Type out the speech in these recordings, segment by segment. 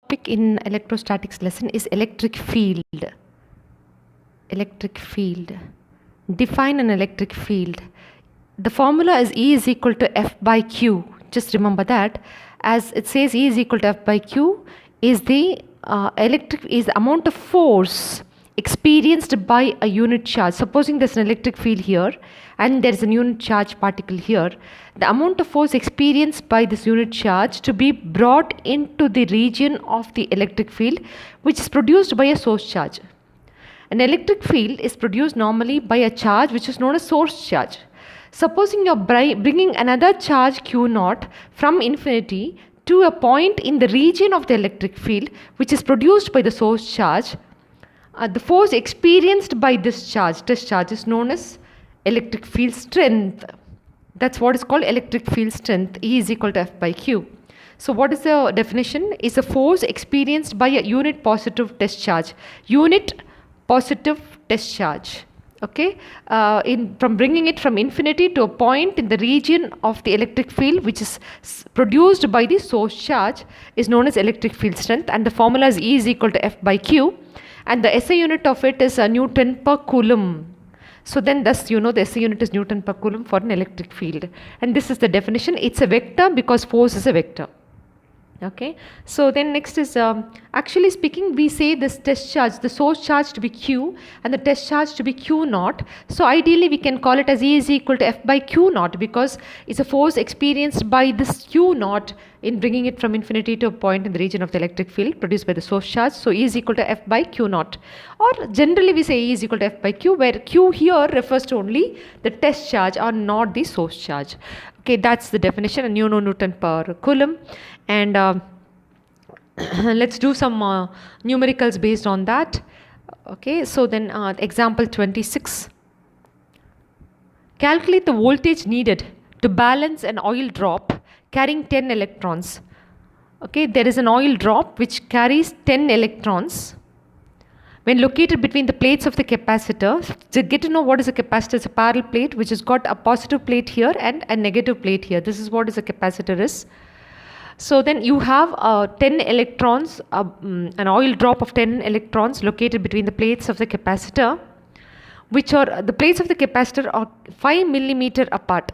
Topic in electrostatics lesson is electric field. Electric field. Define an electric field. The formula is E is equal to F by Q. Just remember that, as it says E is equal to F by Q is the amount of force experienced by a unit charge. Supposing there's an electric field here and there is a unit charge particle here, the amount of force experienced by this unit charge to be brought into the region of the electric field which is produced by a source charge. An electric field is produced normally by a charge which is known as source charge. Supposing you are bringing another charge Q naught from infinity to a point in the region of the electric field which is produced by the source charge, the force experienced by this charge is known as electric field strength. That's what is called electric field strength. E is equal to F by Q. So what is the definition? Is a force experienced by a unit positive test charge. Unit positive test charge. Okay, from bringing it from infinity to a point in the region of the electric field which is produced by the source charge is known as electric field strength, and the formula is E is equal to F by Q, and the SI unit of it is a Newton per coulomb. So then thus you know the SI unit is Newton per coulomb for an electric field, and this is the definition. It's a vector because force is a vector. Okay, so then next is actually speaking, we say this test charge, the source charge to be Q and the test charge to be Q naught. So ideally we can call it as E is equal to F by Q naught because it's a force experienced by this Q naught in bringing it from infinity to a point in the region of the electric field produced by the source charge. So E is equal to F by Q naught, or generally we say E is equal to F by Q, where Q here refers to only the test charge or not the source charge. Okay, that's the definition, and you know Newton per coulomb. And let's do some numericals based on that. Okay, so then example 26. Calculate the voltage needed to balance an oil drop carrying 10 electrons. Okay, there is an oil drop which carries 10 electrons when located between the plates of the capacitor. To get to know what is a capacitor, it's a parallel plate which has got a positive plate here and a negative plate here. This is what is a capacitor is. So then you have 10 electrons, an oil drop of 10 electrons located between the plates of the capacitor, which are, the plates of the capacitor are 5 millimeter apart,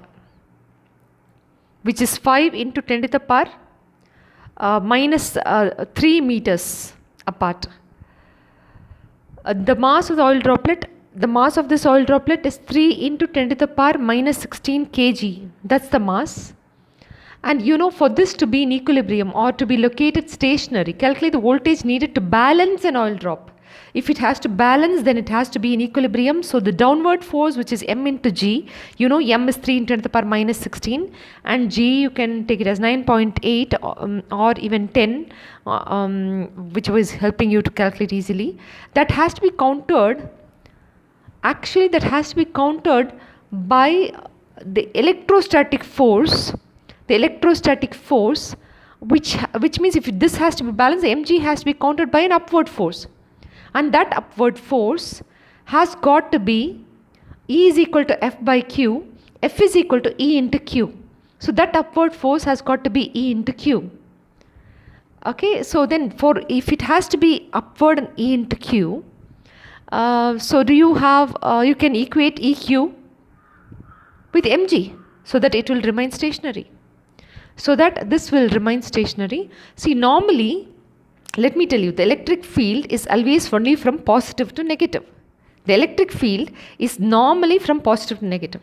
which is 5 into 10 to the power minus 3 meters apart. The mass of the oil droplet, the mass of this oil droplet is 3 into 10 to the power minus 16 kg. That's the mass. And you know, for this to be in equilibrium or to be located stationary, calculate the voltage needed to balance an oil drop. If it has to balance, then it has to be in equilibrium. So the downward force, which is M into G, you know M is 3 into 10 to the power minus 16, and G you can take it as 9.8 or even 10, which was helping you to calculate easily. That has to be countered. Actually, that has to be countered by the electrostatic force. The electrostatic force, which means if this has to be balanced, mg has to be countered by an upward force, and that upward force has got to be E is equal to F by Q, F is equal to E into Q. So that upward force has got to be E into Q. Okay, so then if it has to be upward and E into Q, so do you have, you can equate EQ with mg so that it will remain stationary. So that this will remain stationary. See, normally, let me tell you, the electric field is always only from positive to negative. The electric field is normally from positive to negative.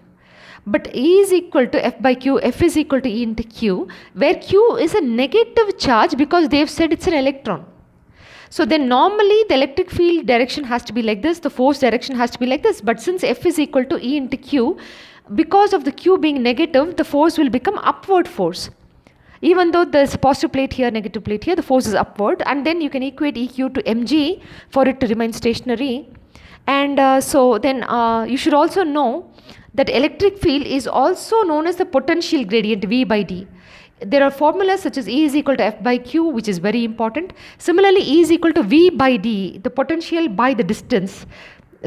But E is equal to F by Q, F is equal to E into Q, where Q is a negative charge because they have said it's an electron. So then normally the electric field direction has to be like this, the force direction has to be like this. But since F is equal to E into Q, because of the Q being negative, the force will become upward force. Even though there's a positive plate here, negative plate here, the force is upward, and then you can equate EQ to mg for it to remain stationary. And so then you should also know that electric field is also known as the potential gradient V by D. There are formulas such as E is equal to F by Q, which is very important. Similarly, E is equal to V by D, the potential by the distance.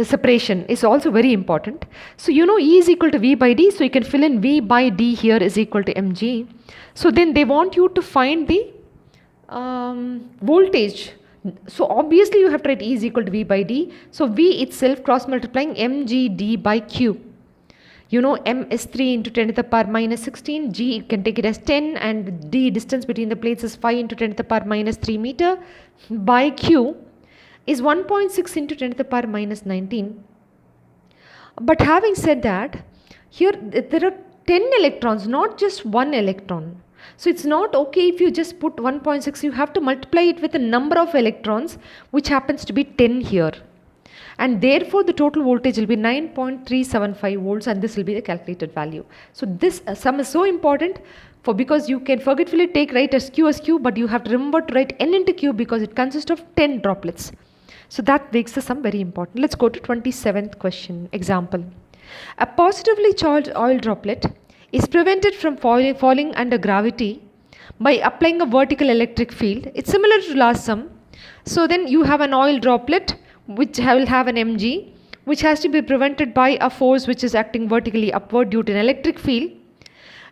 Separation is also very important. So you know E is equal to V by D, so you can fill in V by D here is equal to mg. So then they want you to find the voltage. So obviously you have to write E is equal to V by D. So V itself cross multiplying mgd by Q. You know m is 3 into 10 to the power minus 16, G you can take it as 10, and D distance between the plates is 5 into 10 to the power minus 3 meter, by Q is 1.6 into 10 to the power minus 19. But having said that, here there are 10 electrons, not just one electron. So it's not okay if you just put 1.6, you have to multiply it with the number of electrons, which happens to be 10 here. And therefore the total voltage will be 9.375 volts, and this will be the calculated value. So this sum is so important because you can forgetfully write as Q, but you have to remember to write N into Q because it consists of 10 droplets. So that makes the sum very important. Let's go to 27th question. Example. A positively charged oil droplet is prevented from falling under gravity by applying a vertical electric field. It's similar to last sum. So then you have an oil droplet which will have an mg, which has to be prevented by a force which is acting vertically upward due to an electric field.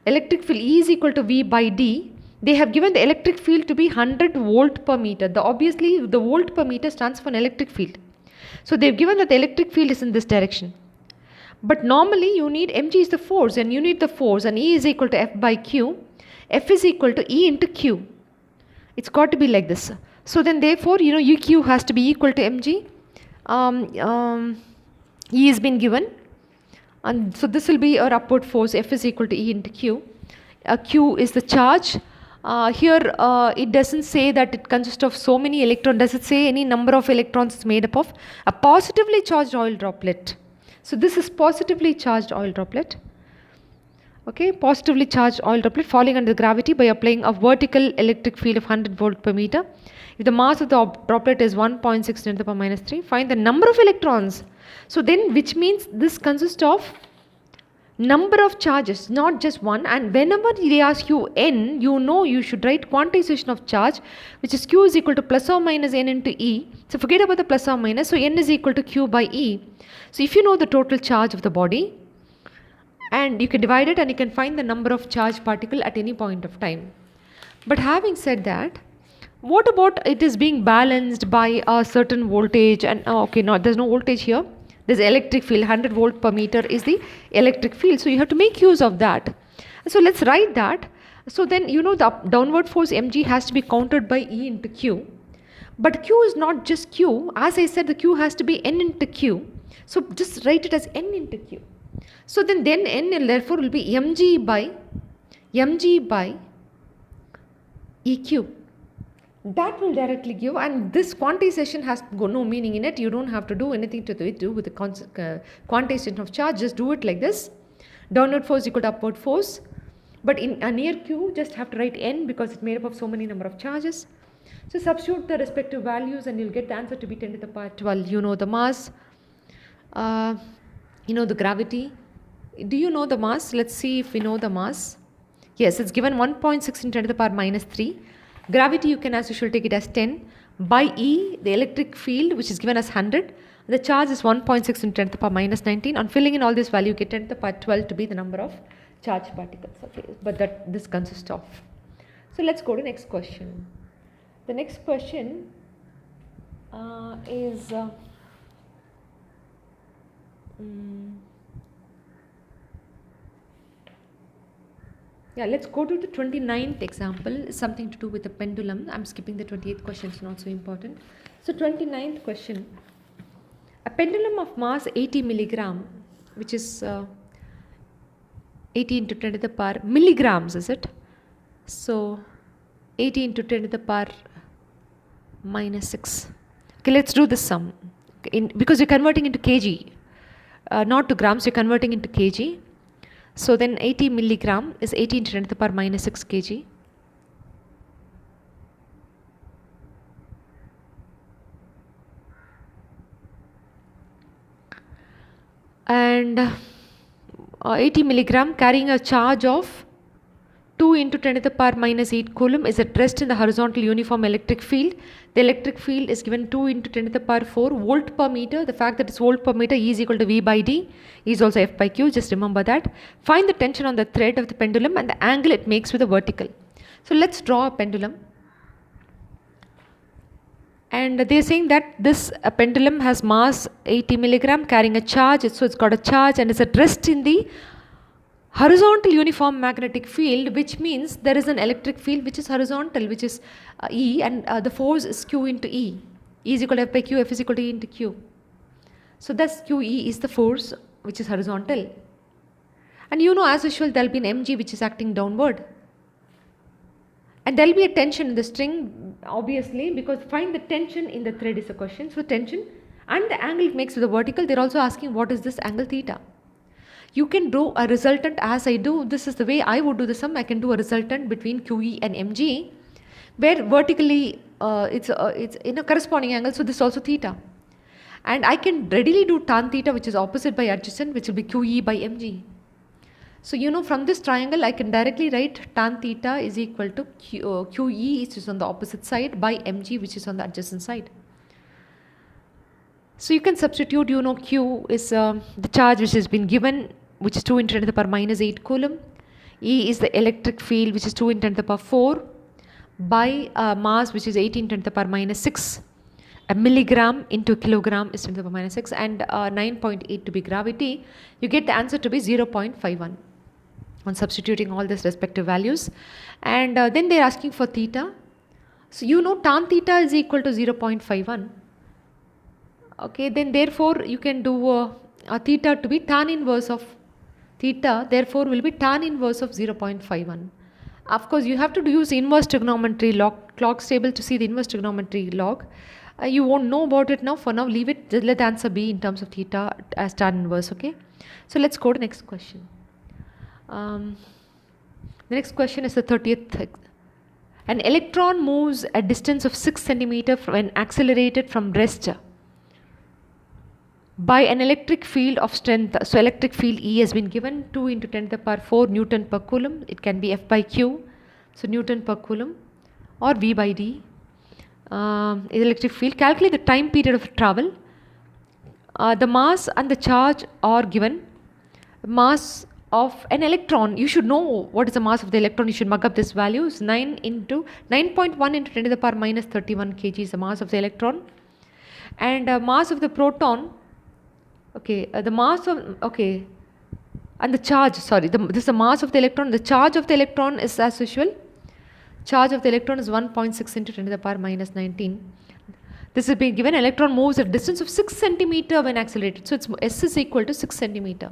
Electric field E is equal to V by D. They have given the electric field to be 100 volt per meter. Obviously the volt per meter stands for an electric field. So they've given that the electric field is in this direction. But normally you need mg is the force, and you need the force, and E is equal to F by Q. F is equal to E into Q. It's got to be like this. So then therefore EQ has to be equal to mg. E has been given, and so this will be our upward force. F is equal to E into Q. Q is the charge. Here it doesn't say that it consists of so many electrons. Does it say any number of electrons it's made up of? A positively charged oil droplet. So this is positively charged oil droplet. Okay, positively charged oil droplet falling under gravity by applying a vertical electric field of 100 volt per meter. If the mass of the droplet is 1.6 10 to the power minus 3, find the number of electrons. So then, which means this consists of number of charges, not just one. And whenever they ask you n, you should write quantization of charge, which is Q is equal to plus or minus n into E. So forget about the plus or minus. So n is equal to Q by E. So if you know the total charge of the body, and you can divide it, and you can find the number of charged particle at any point of time. But having said that, what about it is being balanced by a certain voltage? And okay, no, there's no voltage here. There's electric field. 100 volt per meter is the electric field. So you have to make use of that. So let's write that. So then the downward force mg has to be countered by E into Q. But Q is not just Q. As I said, the Q has to be N into Q. So just write it as N into Q. So then N therefore will be mg by EQ. That will directly give, and this quantization has no meaning in it. You don't have to do anything to do with the quantization of charge. Just do it like this. Downward force equal to upward force. But in near Q, just have to write N because it's made up of so many number of charges. So substitute the respective values and you'll get the answer to be 10 to the power 12. You know the mass. You know the gravity. Do you know the mass? Let's see if we know the mass. Yes, it's given 1.6 into 10 to the power minus 3. Gravity, you can as usual take it as 10. By E, the electric field, which is given as 100. The charge is 1.6 into 10 to the power minus 19. On filling in all this value, you get 10 to the power 12 to be the number of charged particles. Okay, but this consists of. So let's go to next question. The next question is let's go to the 29th example. It's something to do with the pendulum. I'm skipping the 28th question, it's not so important. So 29th question. A pendulum of mass 80 milligram, which is 80 into 10 to the power milligrams, is it? So 80 into 10 to the power minus 6. Okay, let's do this sum. Because you're converting into kg, not to grams, you're converting into kg. So then 80 milligram is 80 into 10 to the power minus 6 kg. And 80 milligram carrying a charge of 2 into 10 to the power minus 8 coulomb is at rest in the horizontal uniform electric field. The electric field is given 2 into 10 to the power 4 volt per meter. The fact that it's volt per meter, E is equal to V by D, E is also F by Q, just remember that. Find the tension on the thread of the pendulum and the angle it makes with the vertical. So let's draw a pendulum. And they're saying that this pendulum has mass 80 milligram carrying a charge, so it's got a charge and it's at rest in the horizontal uniform magnetic field, which means there is an electric field which is horizontal, which is E, and the force is Q into E. E is equal to F by Q, F is equal to E into Q. So thus QE is the force which is horizontal. And as usual, there will be an mg which is acting downward. And there will be a tension in the string, obviously, because find the tension in the thread is a question. So tension and the angle it makes with the vertical, they are also asking what is this angle theta. You can do a resultant as I do. This is the way I would do the sum. I can do a resultant between QE and mg, where vertically it's in a corresponding angle. So this is also theta. And I can readily do tan theta, which is opposite by adjacent, which will be QE by mg. So from this triangle I can directly write tan theta is equal to QE, which is on the opposite side, by mg, which is on the adjacent side. So you can substitute, Q is the charge which has been given, which is 2 into 10 to the power minus 8 coulomb. E is the electric field, which is 2 into 10 to the power 4, by mass, which is 18 to 10 to the power minus 6. A milligram into a kilogram is 10 to the power minus 6, and 9.8 to be gravity. You get the answer to be 0.51 on substituting all these respective values. And then they are asking for theta. So tan theta is equal to 0.51. Okay, then therefore you can do a theta to be tan inverse of theta, therefore will be tan inverse of 0.51. Of course, you have to use inverse trigonometry log, clock table to see the inverse trigonometry log. You won't know about it now. For now, leave it. Just let the answer be in terms of theta as tan inverse. Okay. So let's go to the next question. The next question is the 30th. An electron moves a distance of 6 centimeter when accelerated from rest by an electric field of strength. So electric field E has been given 2 into 10 to the power 4 Newton per coulomb. It can be F by Q. So Newton per coulomb or V by D. Electric field. Calculate the time period of travel. The mass and the charge are given. Mass of an electron, you should know what is the mass of the electron. You should mug up this value. It's 9.1 into 10 to the power minus 31 kg is the mass of the electron. And mass of the proton, okay, the mass of, okay, and the charge, sorry, this is the mass of the electron. The charge of the electron is as usual. Charge of the electron is 1.6 into 10 to the power minus 19. This is being given. Electron moves at a distance of 6 centimeter when accelerated. So it's S is equal to 6 centimeter.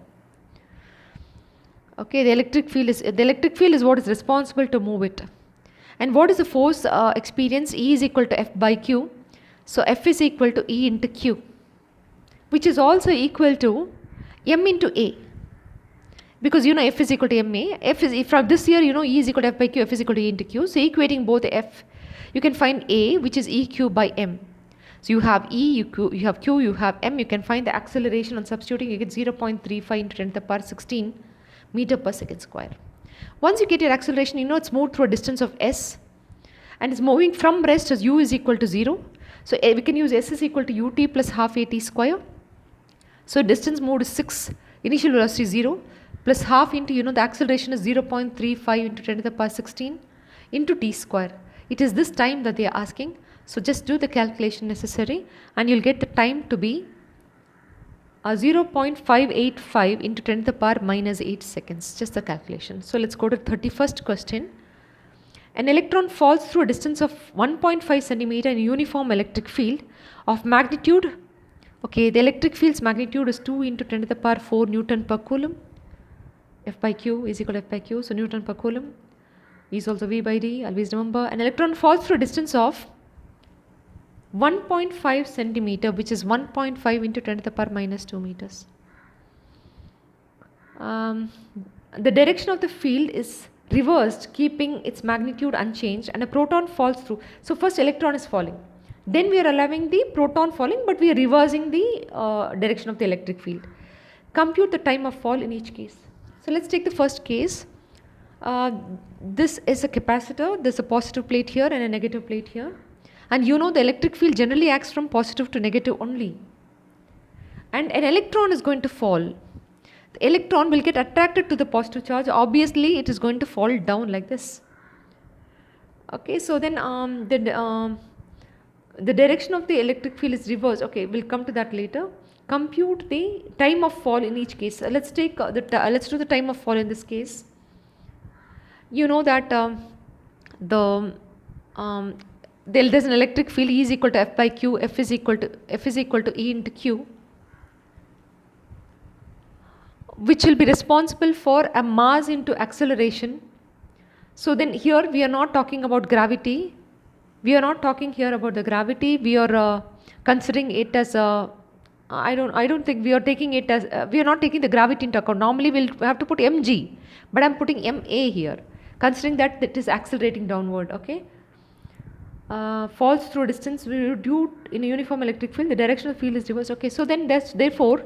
Okay, the electric field is what is responsible to move it. And what is the force experienced? E is equal to F by Q. So F is equal to E into Q, which is also equal to M into A. Because F is equal to MA. F is, from this year, E is equal to F by Q, F is equal to E into Q. So equating both F, you can find A, which is EQ by M. So you have E, you have Q, you have M. You can find the acceleration on substituting. You get 0.35 into 10 to the power 16 meter per second square. Once you get your acceleration, it's moved through a distance of S, and it's moving from rest as U is equal to 0. So we can use S is equal to UT plus half AT square. So distance moved is 6, initial velocity 0, plus half into, the acceleration is 0.35 into 10 to the power 16 into t square. It is this time that they are asking. So just do the calculation necessary and you'll get the time to be 0.585 into 10 to the power minus 8 seconds. Just the calculation. So let's go to 31st question. An electron falls through a distance of 1.5 centimeter in a uniform electric field of magnitude. Okay, the electric field's magnitude is 2 into 10 to the power 4 Newton per coulomb. F by Q is equal to F by Q. So Newton per coulomb is also V by D. Always remember, an electron falls through a distance of 1.5 centimeter, which is 1.5 into 10 to the power minus 2 meters. The direction of the field is reversed, keeping its magnitude unchanged, and a proton falls through. So first electron is falling. Then we are allowing the proton falling, but we are reversing the direction of the electric field. Compute the time of fall in each case. So let's take the first case. This is a capacitor. There's a positive plate here and a negative plate here. And the electric field generally acts from positive to negative only. And an electron is going to fall. The electron will get attracted to the positive charge. Obviously, it is going to fall down like this. Okay, so then the direction of the electric field is reversed. Okay, we'll come to that later. Compute the time of fall in each case. Let's take let's do the time of fall in this case. You know that the um, there's an electric field. E is equal to F by Q. F is equal to E into Q, which will be responsible for a mass into acceleration. So then here we are not talking about gravity. We are not talking here about the gravity. We are considering it as a I don't think we are taking it as we are not taking the gravity into account. Normally we'll have to put mg, but I'm putting ma here, considering that it is accelerating downward. Okay, falls through a distance due in a uniform electric field. The direction of the field is reversed. Okay, so then therefore,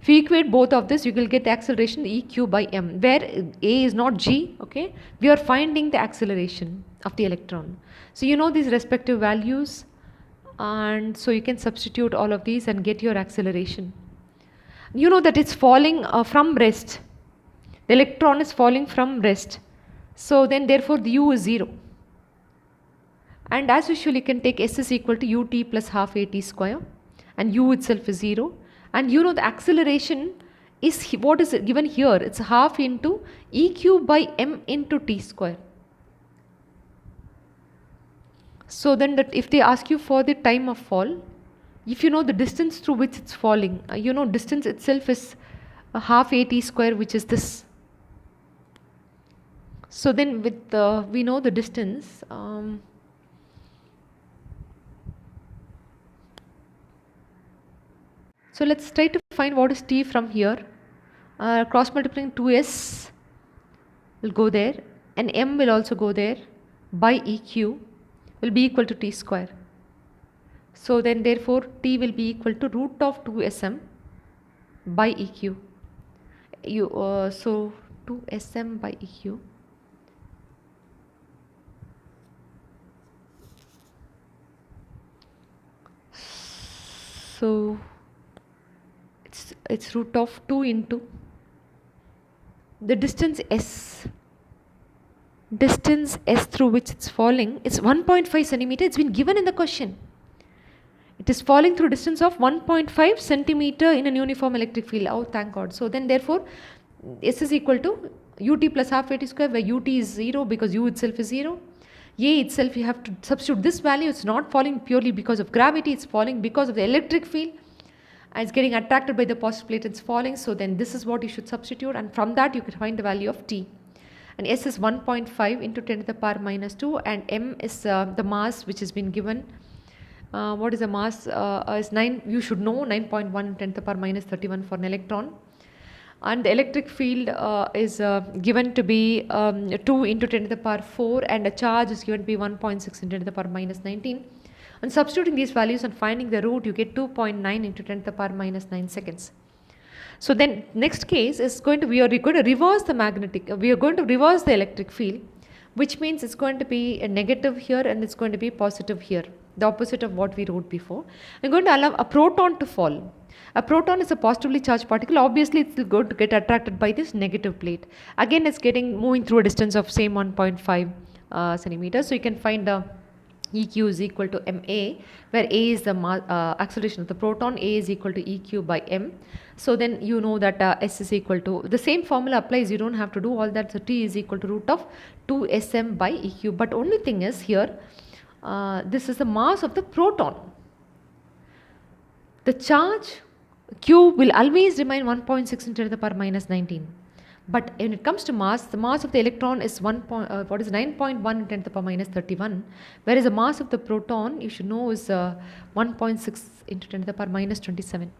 if you equate both of this, you will get the acceleration eq by m, where a is not g. Okay, we are finding the acceleration of the electron. So you know these respective values, and so you can substitute all of these and get your acceleration. You know that it's falling from rest. The electron is falling from rest. So then therefore the u is 0. And as usual, you can take s is equal to ut plus half at square, and u itself is 0. And you know the acceleration is what is given here. It's half into eq by m into t square. So then that if they ask you for the time of fall, if you know the distance through which it's falling, you know distance itself is half at square, which is this. So then with we know the distance. So let's try to find what is t from here. Cross multiplying 2s will go there, and m will also go there, by eq will be equal to t square. So then therefore t will be equal to root of 2sm by eq. So 2sm by eq. So it's root of 2 into the distance s through which it's falling. It's 1.5 centimeter. It's been given in the question. It is falling through distance of 1.5 centimeter in a uniform electric field. Oh, thank God. So then therefore s is equal to ut plus half at square, where ut is 0 because u itself is 0. A itself, you have to substitute this value. It's not falling purely because of gravity. It's falling because of the electric field. It's getting attracted by the positive plate. It's falling. So then this is what you should substitute, and from that you can find the value of t. And s is 1.5 into 10 to the power minus 2, and m is the mass which has been given. What is the mass? Is 9. You should know 9.1 into 10 to the power minus 31 for an electron. And the electric field is given to be 2 into 10 to the power 4, and a charge is given to be 1.6 into 10 to the power minus 19. And substituting these values and finding the root, you get 2.9 into 10 to the power minus 9 seconds. So then next case is going to be, we are going to reverse the electric field, which means it's going to be a negative here and it's going to be positive here, the opposite of what we wrote before. We're going to allow a proton to fall. A proton is a positively charged particle. Obviously it's going to get attracted by this negative plate. Again, it's moving through a distance of same 1.5 centimeters. So you can find EQ is equal to MA, where A is the acceleration of the proton, A is equal to EQ by M. So then you know that S is equal to, the same formula applies, you don't have to do all that. So T is equal to root of 2SM by EQ. But only thing is here, this is the mass of the proton. The charge Q will always remain 1.6 into 10 to the power minus 19. But when it comes to mass, the mass of the electron is 9.1 into 10 to the power minus 31, whereas the mass of the proton, you should know, is 1.6 into 10 to the power minus 27.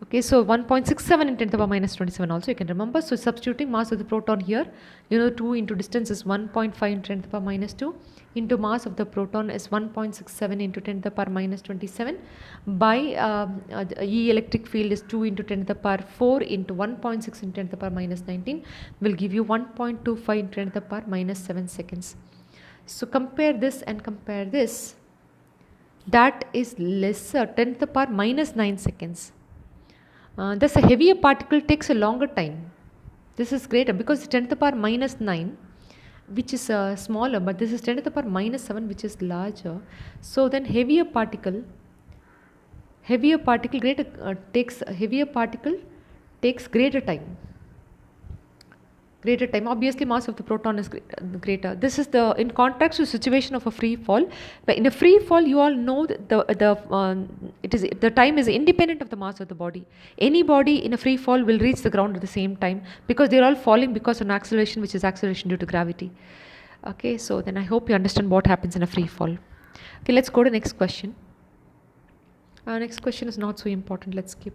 Okay, so 1.67 into 10 to the power minus 27 also you can remember. So substituting mass of the proton here, you know 2 into distance is 1.5 into 10 to the power minus 2 into mass of the proton is 1.67 into 10 to the power minus 27 by E electric field is 2 into 10 to the power 4 into 1.6 into 10 to the power minus 19 will give you 1.25 into 10 to the power minus 7 seconds. So compare this and compare this. That is lesser, 10 to the power minus 9 seconds. Thus a heavier particle takes a longer time. This is greater because 10 to the power minus 9 which is smaller, but this is 10 to the power minus 7, which is larger. So then heavier particle takes greater time. Obviously mass of the proton is greater. This is in contrast to situation of a free fall. But in a free fall, you all know that the time is independent of the mass of the body. Any body in a free fall will reach the ground at the same time, because they're all falling because of an acceleration, which is acceleration due to gravity. Okay, so then I hope you understand what happens in a free fall. Okay, let's go to the next question. Next question is not so important. Let's skip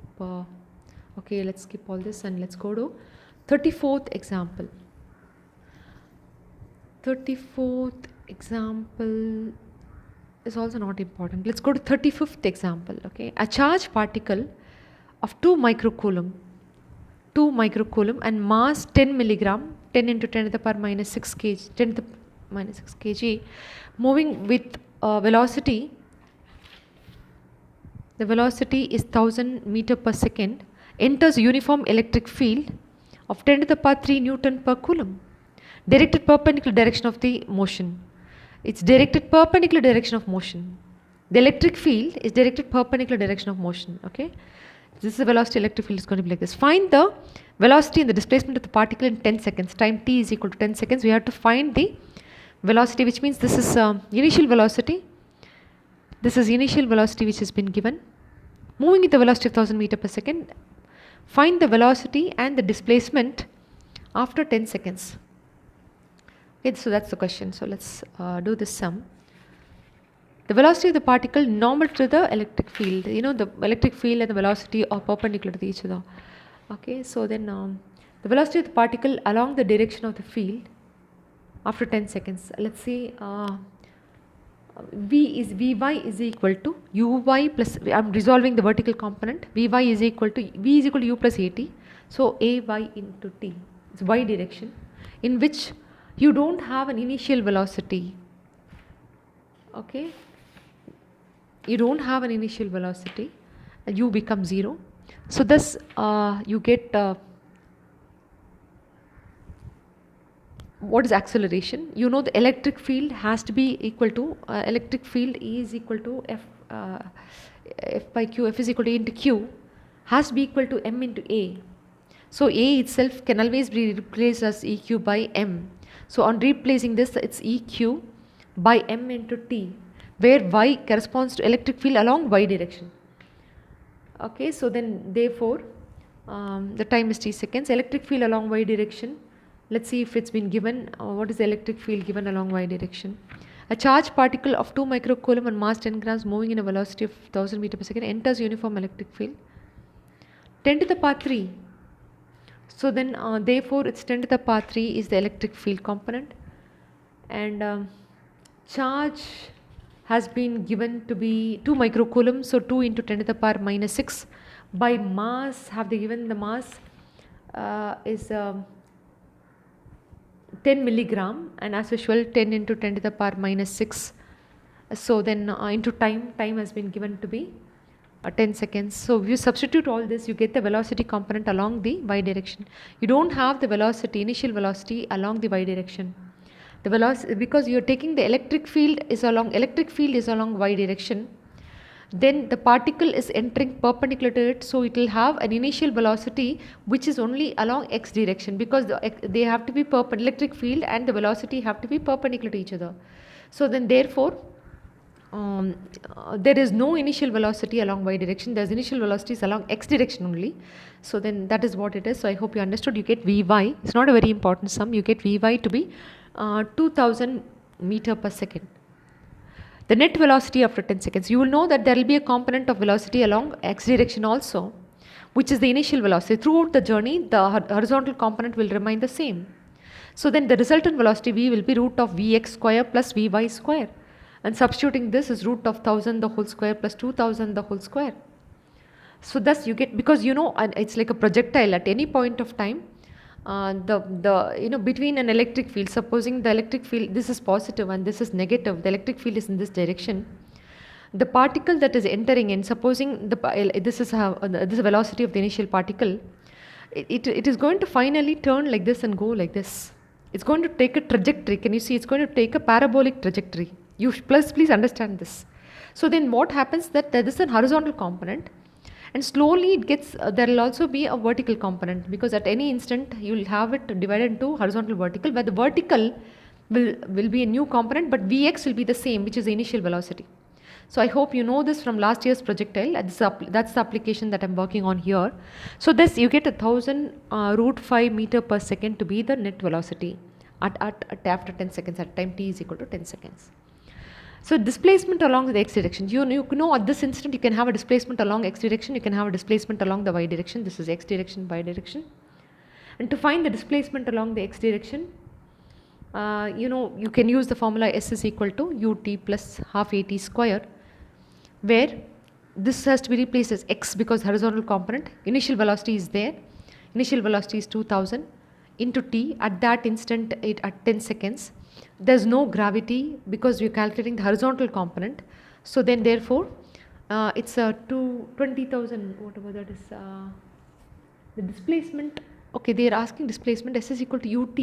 let's skip all this and let's go to 34th example. 34th example is also not important. Let's go to 35th example. Okay, a charged particle of 2 microcoulomb and mass 10 milligram, 10 into 10 to the power minus 6 kg, 10 to the minus 6 kg, moving with velocity. The velocity is 1000 meter per second, enters uniform electric field of 10 to the power 3 Newton per coulomb, directed perpendicular direction of the motion. It's directed perpendicular direction of motion. The electric field is directed perpendicular direction of motion. Okay, this is the velocity electric field is going to be like this. Find the velocity and the displacement of the particle in 10 seconds. Time t is equal to 10 seconds. We have to find the velocity, which means this is initial velocity. This is initial velocity which has been given. Moving with the velocity of 1000 meter per second. Find the velocity and the displacement after 10 seconds. Okay, so that's the question. So let's do this sum. The velocity of the particle normal to the electric field. You know, the electric field and the velocity are perpendicular to each other. Okay, so then the velocity of the particle along the direction of the field after 10 seconds. Let's see. Vy is equal to uy plus, I'm resolving the vertical component. Vy is equal to v is equal to u plus at. So ay into t. It's y direction, in which you don't have an initial velocity. Okay, you don't have an initial velocity, and u becomes 0. So thus you get what is acceleration? You know the electric field has to be equal to electric field E is equal to F by Q. F is equal to A into Q has to be equal to M into A. So A itself can always be replaced as EQ by M. So on replacing this, it's EQ by M into T, where Y corresponds to electric field along Y direction. Okay, so then therefore the time is t seconds. Electric field along Y direction. Let's see if it's been given. What is the electric field given along Y direction? A charged particle of 2 microcoulomb and mass 10 grams moving in a velocity of 1000 meter per second enters uniform electric field. 10 to the power 3. So then therefore it's 10 to the power 3 is the electric field component. And charge has been given to be 2 microcoulomb. So 2 into 10 to the power minus 6. By mass, have they given the mass is 10 milligram, and as usual 10 into 10 to the power minus 6. So then into time has been given to be 10 seconds. So if you substitute all this, you get the velocity component along the y direction. You don't have the velocity, initial velocity along the y direction. The velocity, because you are taking the electric field is along y direction, then the particle is entering perpendicular to it, so it will have an initial velocity which is only along x direction, because they have to be electric field and the velocity have to be perpendicular to each other. So then therefore there is no initial velocity along y direction, there's initial velocities along x direction only. So then that is what it is. So I hope you understood. You get Vy, it's not a very important sum, you get Vy to be 2000 meter per second. The net velocity after 10 seconds, you will know that there will be a component of velocity along x direction also, which is the initial velocity. Throughout the journey, the horizontal component will remain the same. So then the resultant velocity V will be root of Vx square plus Vy square. And substituting this is root of 1000 the whole square plus 2000 the whole square. So thus you get, because you know it's like a projectile at any point of time. Between an electric field, supposing the electric field, this is positive and this is negative, the electric field is in this direction. The particle that is entering in, supposing this is the velocity of the initial particle, it is going to finally turn like this and go like this. It's going to take a trajectory. Can you see? It's going to take a parabolic trajectory. Please understand this. So then what happens that there is a horizontal component, and slowly it gets, there will also be a vertical component, because at any instant you will have it divided into horizontal vertical, where the vertical will be a new component, but Vx will be the same, which is the initial velocity. So I hope you know this from last year's projectile. That's the application that I'm working on here. So this you get 1000 root 5 meter per second to be the net velocity at after 10 seconds, at time t is equal to 10 seconds. So displacement along the x direction. You know at this instant you can have a displacement along x direction, you can have a displacement along the y direction. This is x direction, y direction. And to find the displacement along the x direction, you can use the formula S is equal to ut plus half at square, where this has to be replaced as x because horizontal component, initial velocity is there, initial velocity is 2000 into t at that instant at 10 seconds. There's no gravity because we're calculating the horizontal component. So then therefore it's 20,000, whatever that is, the displacement. Okay, they are asking displacement S is equal to ut.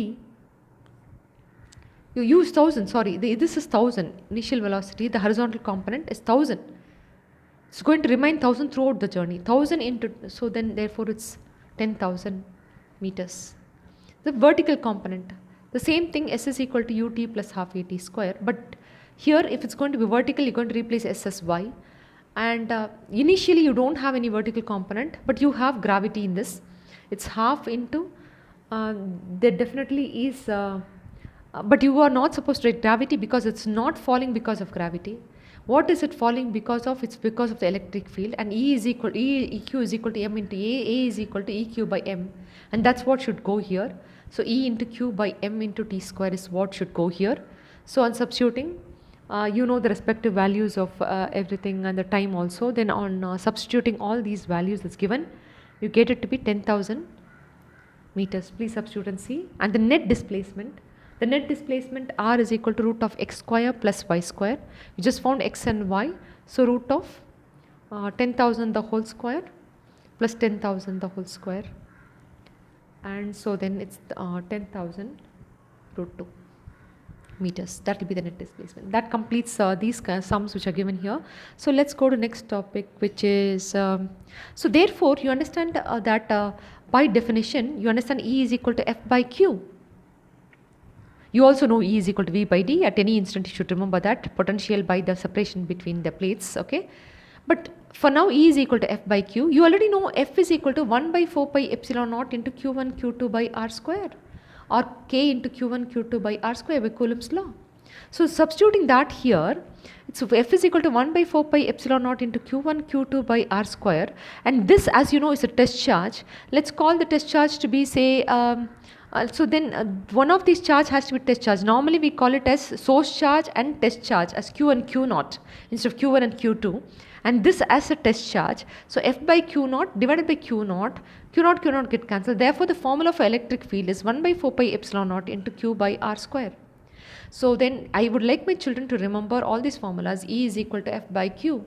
You use 1000, sorry, this is 1000 initial velocity, the horizontal component is 1000. It's going to remain 1000 throughout the journey, 1000 into, so then therefore it's 10,000 meters. The vertical component, the same thing, S is equal to ut plus half at square, but here if it's going to be vertical, you're going to replace S as y, and initially you don't have any vertical component, but you have gravity in this. It's half into, there definitely is, but you are not supposed to write gravity because it's not falling because of gravity. What is it falling because of? It's because of the electric field, and Eq is equal to m into A is equal to Eq by m, and that's what should go here. So E into Q by m into t square is what should go here. So on substituting, the respective values of everything and the time also, then on substituting all these values that's given, you get it to be 10,000 meters. Please substitute and see. And the net displacement, r is equal to root of x square plus y square. You just found x and y, so root of 10,000 the whole square plus 10,000 the whole square, and so then it's 10,000 root 2 meters. That will be the net displacement. That completes these sums which are given here. So let's go to next topic, which is, so therefore you understand that by definition you understand E is equal to F by Q. You also know E is equal to V by D. At any instant you should remember that, potential by the separation between the plates, okay. But for now E is equal to F by Q. You already know F is equal to 1 by 4 pi epsilon naught into Q1 Q2 by R square, or K into Q1 Q2 by R square by Coulomb's law. So substituting that here, it's F is equal to 1 by 4 pi epsilon naught into Q1 Q2 by R square, and this, as you know, is a test charge. Let's call the test charge to be, say, so then one of these charge has to be test charge. Normally we call it as source charge and test charge as Q and Q naught instead of Q1 and Q2, and this as a test charge. So F by Q naught divided by Q naught get cancelled. Therefore the formula for electric field is 1 by 4 pi epsilon naught into Q by R square. So then I would like my children to remember all these formulas. E is equal to F by Q.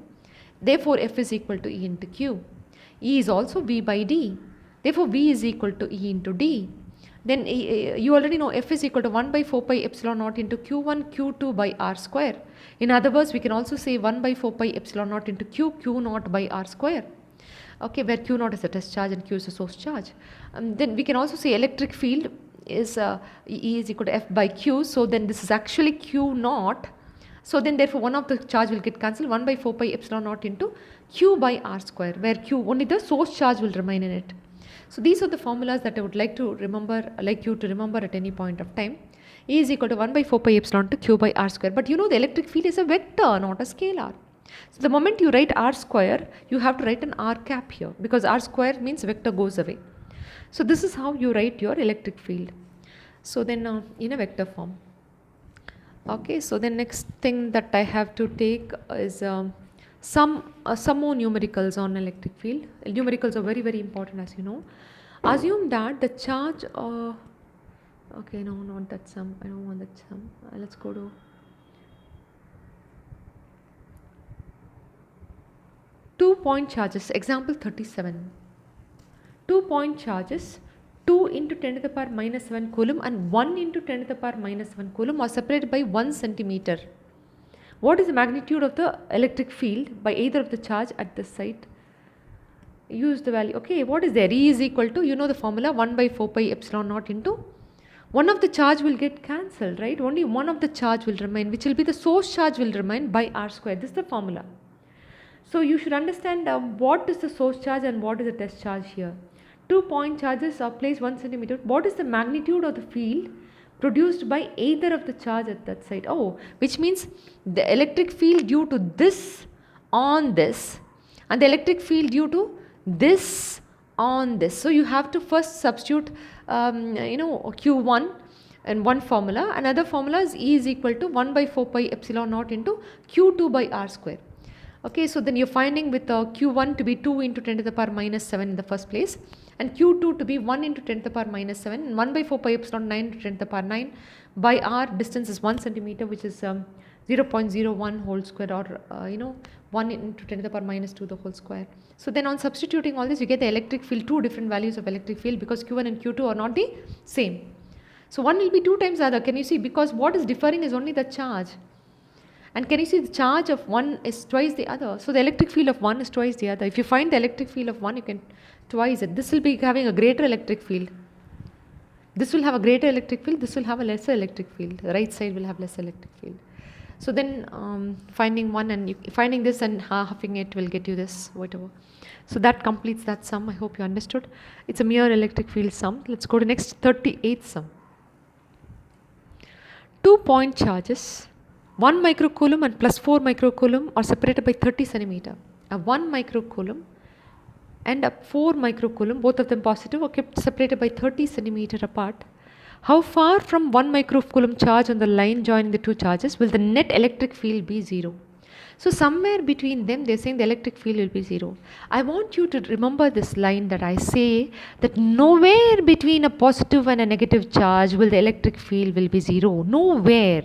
Therefore F is equal to E into Q. E is also V by D. Therefore V is equal to E into D. Then you already know F is equal to 1 by 4 pi epsilon naught into Q1 Q2 by R square. In other words, we can also say 1 by 4 pi epsilon naught into Q naught by R square. Okay, where Q naught is the test charge and Q is the source charge. Then we can also say electric field is E is equal to F by Q. So then this is actually Q naught. So then therefore one of the charge will get cancelled, 1 by 4 pi epsilon naught into Q by R square, where Q, only the source charge will remain in it. So these are the formulas that I would like you to remember at any point of time. E is equal to 1 by 4 pi epsilon to Q by R square. But you know the electric field is a vector, not a scalar. So the moment you write R square, you have to write an R cap here, because R square means vector goes away. So this is how you write your electric field. So then in a vector form. Okay, so the next thing that I have to take is some more numericals on electric field. Numericals are very, very important, as you know. Assume that the charge, okay, no, not that sum. I don't want that sum. Let's go to two-point charges. Example 37. 2 point charges 2 into 10 to the power minus 7 coulomb and 1 into 10 to the power minus 1 coulomb are separated by 1 centimeter. What is the magnitude of the electric field by either of the charge at this site? Use the value. Okay, what is there? E is equal to, you know the formula, 1 by 4 pi epsilon naught into, one of the charge will get cancelled, right? Only one of the charge will remain, which will be the source charge will remain by r square. This is the formula. So you should understand what is the source charge and what is the test charge here. 2 point charges are placed 1 centimeter. What is the magnitude of the field produced by either of the charge at that site? Oh, which means the electric field due to this on this and the electric field due to this on this. So you have to first substitute Q1 in one formula. Another formula is E is equal to 1 by 4 pi epsilon naught into Q2 by r square. Okay, so then you're finding with Q1 to be 2 into 10 to the power minus 7 in the first place, and Q2 to be 1 into 10 to the power minus 7, and 1 by 4 pi epsilon 9 to 10 to the power 9 by r distance is 1 centimeter, which is 0.01 whole square, or 1 into 10 to the power minus 2 the whole square. So then on substituting all this, you get the electric field, two different values of electric field, because Q1 and Q2 are not the same. So one will be 2 times the other. Can you see? Because what is differing is only the charge. And can you see the charge of one is twice the other? So the electric field of one is twice the other. If you find the electric field of one, you can twice it. This will be having a greater electric field. This will have a greater electric field. This will have a lesser electric field. The right side will have less electric field. So then finding one and finding this and halving it will get you this, whatever. So that completes that sum. I hope you understood. It's a mere electric field sum. Let's go to next 38th sum. 2 point charges, 1 microcoulomb and plus 4 microcoulomb are separated by 30 centimeter. A 1 microcoulomb and a 4 microcoulomb, both of them positive, are kept separated by 30 centimeter apart. How far from 1 microcoulomb charge on the line joining the two charges will the net electric field be 0? So somewhere between them, they are saying the electric field will be 0. I want you to remember this line that I say, that nowhere between a positive and a negative charge will the electric field will be 0. Nowhere.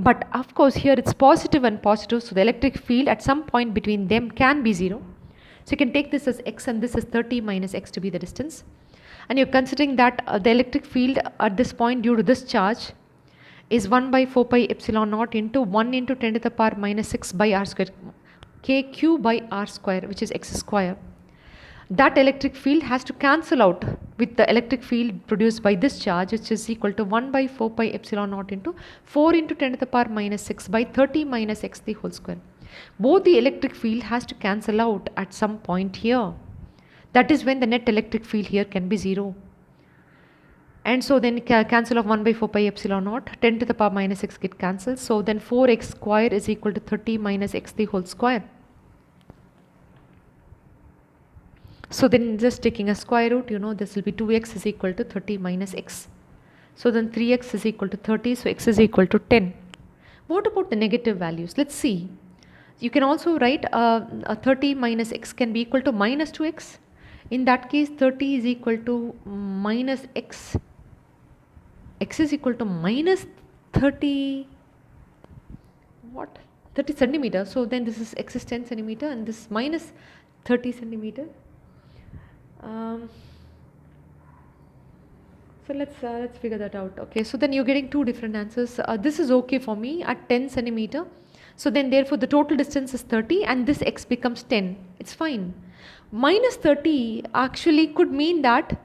But of course here it's positive and positive, so the electric field at some point between them can be 0. So you can take this as x and this is 30 minus x to be the distance. And you're considering that the electric field at this point due to this charge is 1 by 4 pi epsilon naught into 1 into 10 to the power minus 6 by r square, kq by r square, which is x square. That electric field has to cancel out with the electric field produced by this charge, which is equal to 1 by 4 pi epsilon naught into 4 into 10 to the power minus 6 by 30 minus x the whole square. Both the electric field has to cancel out at some point here. That is when the net electric field here can be 0. And so then cancel of 1 by 4 pi epsilon naught, 10 to the power minus 6 get cancelled. So then 4x square is equal to 30 minus x the whole square. So then just taking a square root, this will be 2x is equal to 30 minus x. So then 3x is equal to 30, so x is equal to 10. What about the negative values? Let's see. You can also write a 30 minus x can be equal to minus 2x. In that case, 30 is equal to minus x. X is equal to minus 30, what? 30 centimeter. So then this is x is 10 centimeter and this minus 30 centimeter. So let's figure that out. Okay, so then you're getting two different answers. This is okay for me at 10 centimeter. So then therefore the total distance is 30 and this x becomes 10. It's fine. Minus 30 actually could mean that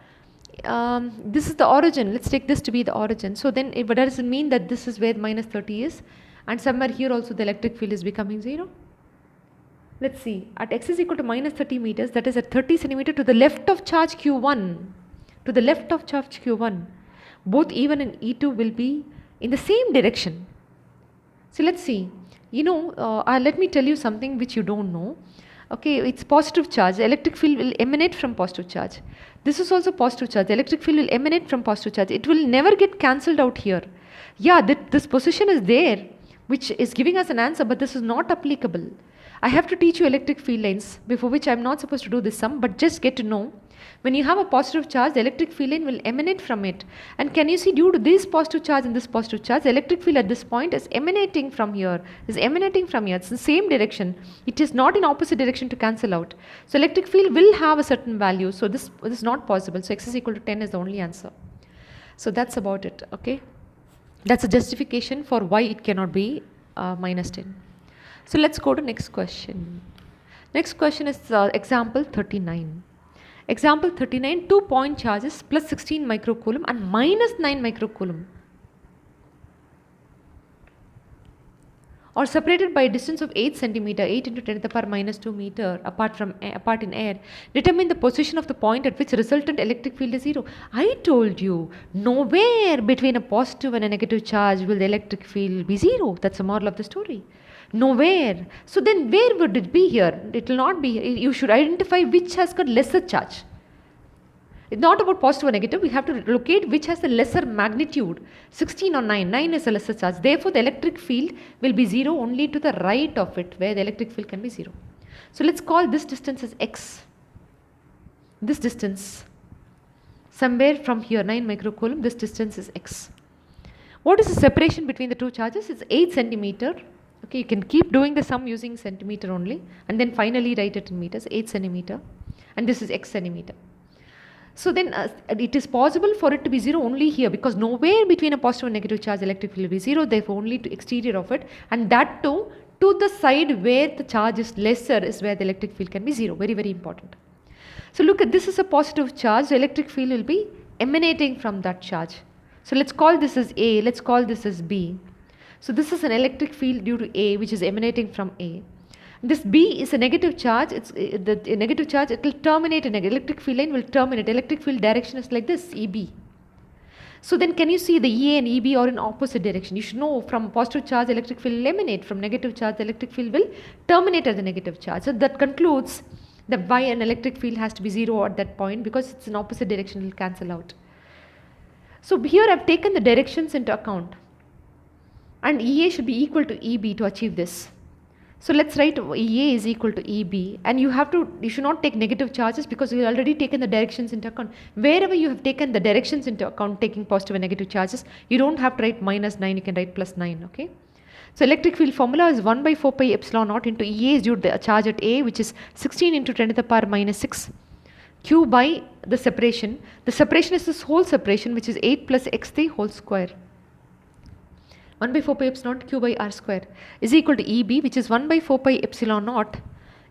this is the origin. Let's take this to be the origin. So then it does it mean that this is where minus 30 is, and somewhere here also the electric field is becoming 0. Let's see. At x is equal to minus 30 meters, that is at 30 centimeter to the left of charge q1. To the left of charge q1. Both E1 and E2 will be in the same direction. So let's see. Let me tell you something which you don't know. Okay, it's positive charge. The electric field will emanate from positive charge. This is also positive charge. The electric field will emanate from positive charge. It will never get cancelled out here. Yeah, this position is there, which is giving us an answer, but this is not applicable. I have to teach you electric field lines, before which I am not supposed to do this sum, but just get to know When you have a positive charge, the electric field line will emanate from it. And can you see, due to this positive charge and this positive charge, the electric field at this point is emanating from here. It's the same direction. It is not in opposite direction to cancel out. So electric field will have a certain value. So this is not possible. So x is equal to 10 is the only answer. So that's about it. Okay. That's a justification for why it cannot be minus 10. So let's go to next question. Next question is example 39. Example 39, 2 point charges plus 16 microcoulomb and minus 9 microcoulomb are separated by a distance of 8 centimeter, 8 into 10 to the power minus 2 meter apart in air. Determine the position of the point at which resultant electric field is 0. I told you, nowhere between a positive and a negative charge will the electric field be 0. That's the moral of the story. Nowhere. So then where would it be here? It will not be. You should identify which has got lesser charge. It's not about positive or negative. We have to locate which has the lesser magnitude. 16 or 9. 9 is a lesser charge. Therefore, the electric field will be 0 only to the right of it, where the electric field can be 0. So let's call this distance as x. This distance, somewhere from here, 9 microcoulomb, this distance is x. What is the separation between the two charges? It's 8 centimeter. Okay, you can keep doing the sum using centimeter only, and then finally write it in meters. 8 centimeter, and this is x centimeter. So then it is possible for it to be 0 only here, because nowhere between a positive and negative charge electric field will be 0, therefore only to exterior of it, and that too to the side where the charge is lesser is where the electric field can be 0. Very, very important. So look at this is a positive charge, the electric field will be emanating from that charge. So let's call this as A, let's call this as B. So this is an electric field due to A, which is emanating from A. This B is a negative charge. It's the negative charge. It will terminate in electric field line will terminate. Electric field direction is like this, EB. So then can you see the EA and EB are in opposite direction? You should know from positive charge electric field will emanate, from negative charge electric field will terminate at the negative charge. So that concludes that why an electric field has to be 0 at that point, because it's in opposite direction, it will cancel out. So here I've taken the directions into account, and EA should be equal to EB to achieve this. So let's write EA is equal to EB, and you should not take negative charges because you already taken the directions into account. Wherever you have taken the directions into account, taking positive and negative charges, you don't have to write minus 9, you can write plus 9, okay? So electric field formula is 1 by 4 pi epsilon naught into EA is due to the charge at A, which is 16 into 10 to the power minus 6, Q by the separation. The separation is this whole separation, which is 8 plus x3 whole square. 1 by 4 pi epsilon naught Q by R square is equal to EB, which is 1 by 4 pi epsilon naught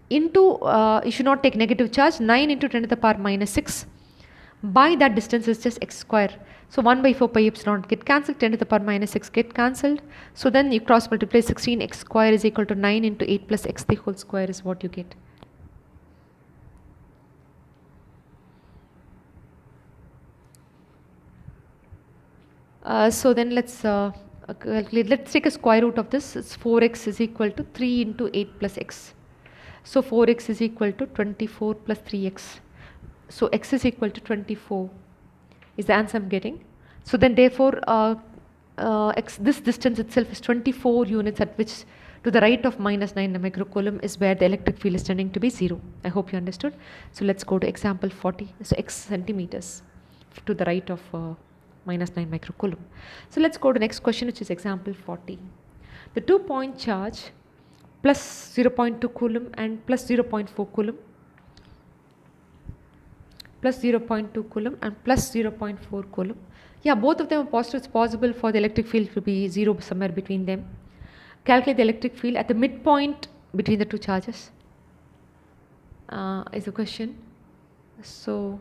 into, you should not take negative charge, 9 into 10 to the power minus 6 by that distance is just x square. So 1 by 4 pi epsilon naught get cancelled, 10 to the power minus 6 get cancelled. So then you cross multiply, 16 x square is equal to 9 into 8 plus x the whole square is what you get. So then let's take a square root of this. It's 4x is equal to 3 into 8 plus x. So 4x is equal to 24 plus 3x. So x is equal to 24 is the answer I'm getting. So then therefore this distance itself is 24 units at which to the right of minus 9 microcoulomb is where the electric field is tending to be 0. I hope you understood. So let's go to example 40. So x centimeters to the right of minus 9 microcoulomb. So let's go to next question, which is example 40. The 2 point charge plus 0.2 coulomb and plus 0.4 coulomb plus 0.2 coulomb and plus 0.4 coulomb. Yeah, both of them are positive. It's possible for the electric field to be 0 somewhere between them. Calculate the electric field at the midpoint between the two charges is the question. So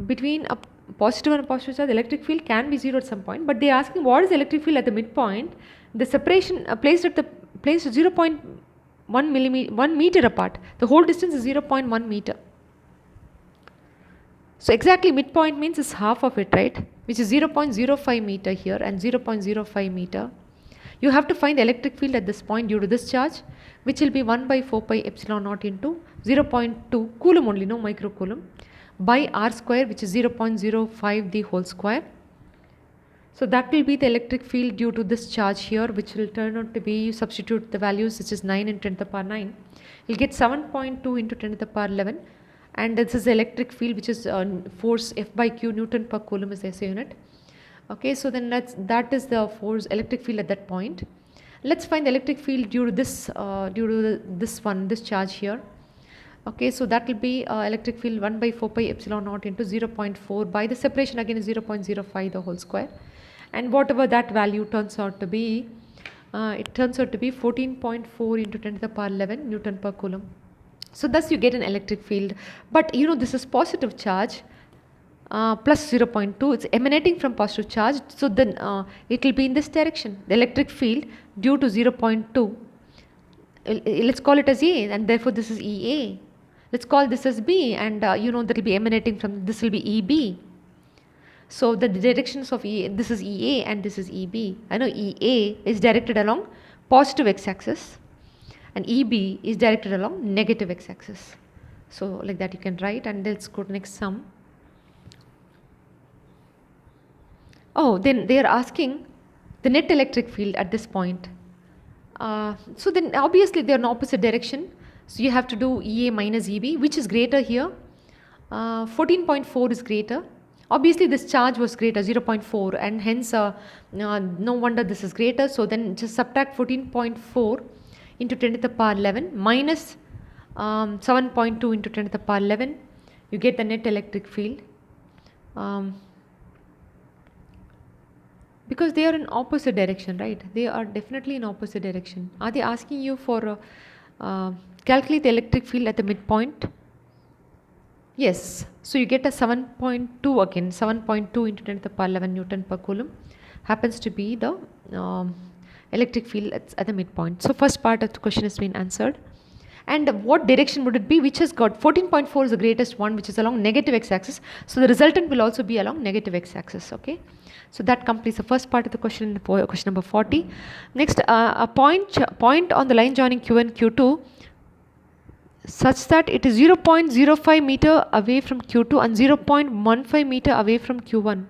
between a positive and a positive charge, the electric field can be 0 at some point, but they are asking what is the electric field at the midpoint. The separation placed 0.1 meter apart. The whole distance is 0.1 meter. So exactly midpoint means it's half of it, right? Which is 0.05 meter here and 0.05 meter. You have to find the electric field at this point due to this charge, which will be 1 by 4 pi epsilon naught into 0.2 coulomb only, no microcoulomb, by r square, which is 0.05 the whole square. So that will be the electric field due to this charge here, which will turn out to be, you substitute the values, which is 9 into 10 to the power 9. You'll get 7.2 into 10 to the power 11, and this is the electric field, which is force F by Q, Newton per Coulomb is the SI unit. Okay, so then that is the force electric field at that point. Let's find the electric field due to this this charge here. Okay, so that will be electric field 1 by 4 pi epsilon naught into 0.4 by the separation again is 0.05 the whole square, and whatever that value turns out to be, it turns out to be 14.4 into 10 to the power 11 Newton per Coulomb. So thus you get an electric field, but this is positive charge plus 0.2, it's emanating from positive charge, so then it will be in this direction. The electric field due to 0.2, let's call it as A, and therefore this is EA. Let's call this as B, and that will be emanating from, this will be EB. So the directions of this is EA and this is EB. I know EA is directed along positive x-axis and EB is directed along negative x-axis. So like that you can write, and let's go to next sum. Oh, then they are asking the net electric field at this point. So then obviously they are in opposite direction. So you have to do EA minus EB, which is greater here. 14.4 is greater. Obviously this charge was greater, 0.4, and hence no wonder this is greater. So then just subtract 14.4 into 10 to the power 11 minus 7.2 into 10 to the power 11. You get the net electric field. Because they are in opposite direction, right? They are definitely in opposite direction. Are they asking you for calculate the electric field at the midpoint? Yes. So you get a 7.2 again. 7.2 into 10 to the power 11 Newton per Coulomb happens to be the electric field at the midpoint. So first part of the question has been answered. And what direction would it be? Which has got 14.4 is the greatest one, which is along negative x-axis. So the resultant will also be along negative x-axis. Okay. So that completes the first part of the question, question number 40. Next, a point on the line joining Q1 Q2 such that it is 0.05 meter away from Q2 and 0.15 meter away from Q1.